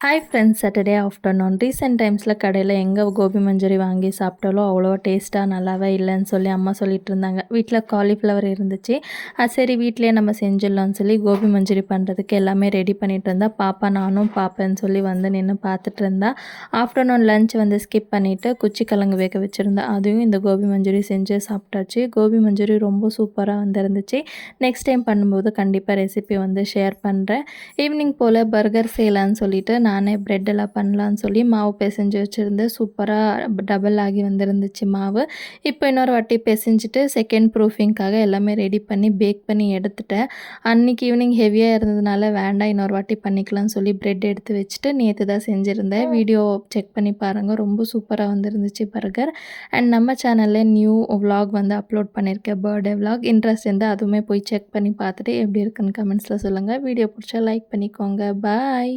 Hi friends, Saturday afternoon. Recent டைம்ஸில் கடையில் எங்கே கோபி மஞ்சூரி வாங்கி சாப்பிட்டாலும் அவ்வளோவா டேஸ்ட்டாக நல்லாவே இல்லைன்னு சொல்லி அம்மா சொல்லிட்டு இருந்தாங்க. வீட்டில் காலிஃப்ளவர் இருந்துச்சு. சரி வீட்டிலே நம்ம செஞ்சிடலாம்னு சொல்லி கோபி மஞ்சூரி பண்ணுறதுக்கு எல்லாமே ரெடி பண்ணிட்டு இருந்தா. பாப்பா நானும் பார்ப்பேன்னு சொல்லி வந்து நின்று பார்த்துட்டு இருந்தா. ஆஃப்டர்நூன் லஞ்ச் வந்து ஸ்கிப் பண்ணிவிட்டு குச்சிக்கிழங்கு வேக வச்சுருந்தேன். அதையும் இந்த கோபி மஞ்சூரி செஞ்சு சாப்பிட்டாச்சு. கோபி மஞ்சூரி ரொம்ப சூப்பராக வந்துருந்துச்சு. நெக்ஸ்ட் டைம் பண்ணும்போது கண்டிப்பாக ரெசிபி வந்து ஷேர் பண்ணுறேன். ஈவினிங் போல் பர்கர் செய்யலான்னு சொல்லிட்டு நானே ப்ரெட்டெல்லாம் பண்ணலான்னு சொல்லி மாவு பிசைஞ்சு வச்சுருந்தேன். சூப்பராக டபுள் ஆகி வந்துருந்துச்சு மாவு. இப்போ இன்னொரு வாட்டி பிசைஞ்சிட்டு செகண்ட் ப்ரூஃபிங்காக எல்லாமே ரெடி பண்ணி பேக் பண்ணி எடுத்துட்டேன். அன்றைக்கி ஈவினிங் ஹெவியாக இருந்ததுனால வேண்டாம் இன்னொரு வாட்டி பண்ணிக்கலாம்னு சொல்லி ப்ரெட் எடுத்து வச்சுட்டு நேற்று தான் செஞ்சுருந்தேன். வீடியோ செக் பண்ணி பாருங்கள், ரொம்ப சூப்பராக வந்துருந்துச்சு பர்கர். அண்ட் நம்ம சேனலில் நியூ விலாக் வந்து அப்லோட் பண்ணியிருக்கேன், பர்த்டே விலாக். இன்ட்ரெஸ்ட் இருந்தால் அதுவுமே போய் செக் பண்ணி பார்த்துட்டு எப்படி இருக்குன்னு கமெண்ட்ஸில் சொல்லுங்கள். வீடியோ பிடிச்சா லைக் பண்ணிக்கோங்க. பாய்.